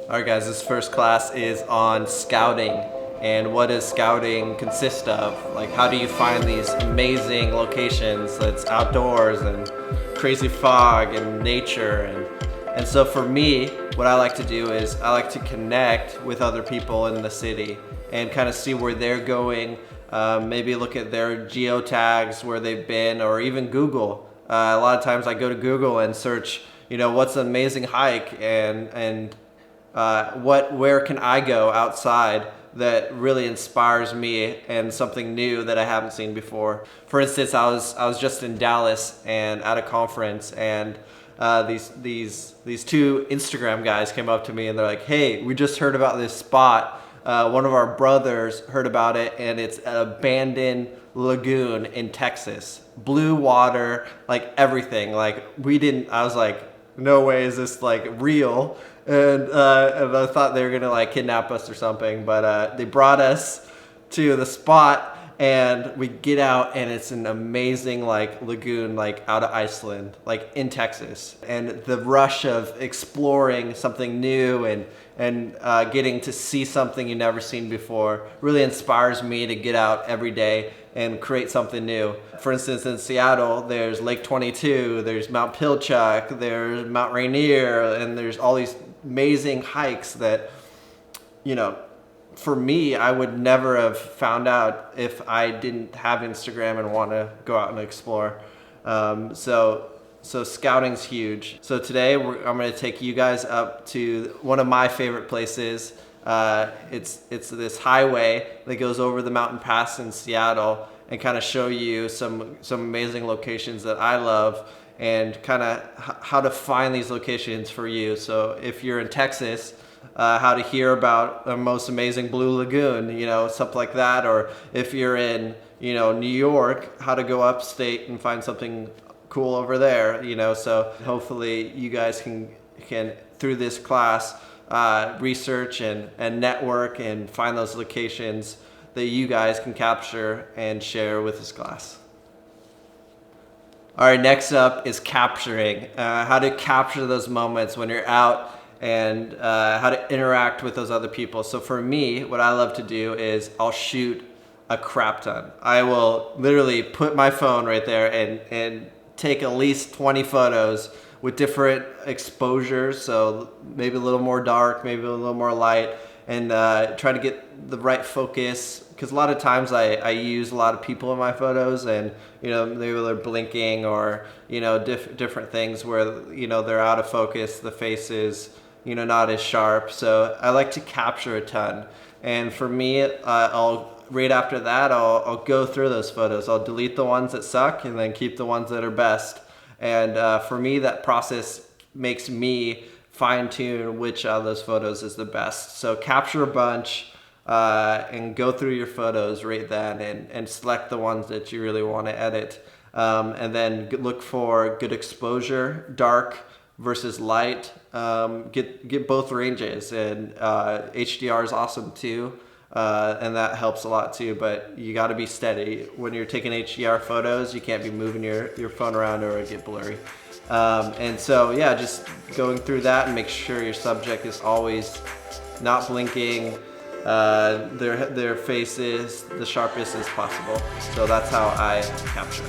Alright guys, this first class is on scouting and what does scouting consist of? Like how do you find these amazing locations that's outdoors and crazy fog and nature and so for me, what I like to do is I like to connect with other people in the city and kind of see where they're going, maybe look at their geotags, where they've been, or even Google. A lot of times I go to Google and search, what's an amazing hike and where can I go outside that really inspires me and something new that I haven't seen before. For instance, I was just in Dallas and at a conference, and these two Instagram guys came up to me and they're like, "Hey, we just heard about this spot. One of our brothers heard about it, and it's an abandoned lagoon in Texas. Blue water, like everything. Like we didn't." I was like, "No way is this like real?" And I thought they were gonna like kidnap us or something, but they brought us to the spot, and we get out, and it's an amazing like lagoon, like out of Iceland, like in Texas. And the rush of exploring something new and getting to see something you've never seen before really inspires me to get out every day and create something new. For instance, in Seattle, there's Lake 22, there's Mount Pilchuck, there's Mount Rainier, and there's all these amazing hikes that, for me, I would never have found out if I didn't have Instagram and want to go out and explore. So scouting's huge. So today I'm going to take you guys up to one of my favorite places. It's this highway that goes over the mountain pass in Seattle, and kind of show you some amazing locations that I love, and kind of how to find these locations for you. So if you're in Texas, how to hear about the most amazing blue lagoon, something like that. Or if you're in, New York, how to go upstate and find something cool over there, So hopefully you guys can through this class, research and network and find those locations that you guys can capture and share with this class. All right, next up is capturing. How to capture those moments when you're out, and how to interact with those other people. So for me, what I love to do is I'll shoot a crap ton. I will literally put my phone right there and take at least 20 photos with different exposures. So maybe a little more dark, maybe a little more light, and try to get the right focus. Because a lot of times I use a lot of people in my photos, and maybe they're blinking or different things where they're out of focus, the face is not as sharp. So I like to capture a ton, and for me, right after that I'll go through those photos. I'll delete the ones that suck and then keep the ones that are best. And for me, that process makes me fine tune which of those photos is the best. So capture a bunch, and go through your photos right then and select the ones that you really want to edit. And then look for good exposure, dark versus light. Get both ranges, and HDR is awesome too. And that helps a lot too, but you got to be steady. When you're taking HDR photos, you can't be moving your phone around or it get blurry. And so yeah, just going through that and make sure your subject is always not blinking, their face is the sharpest as possible. So that's how I capture.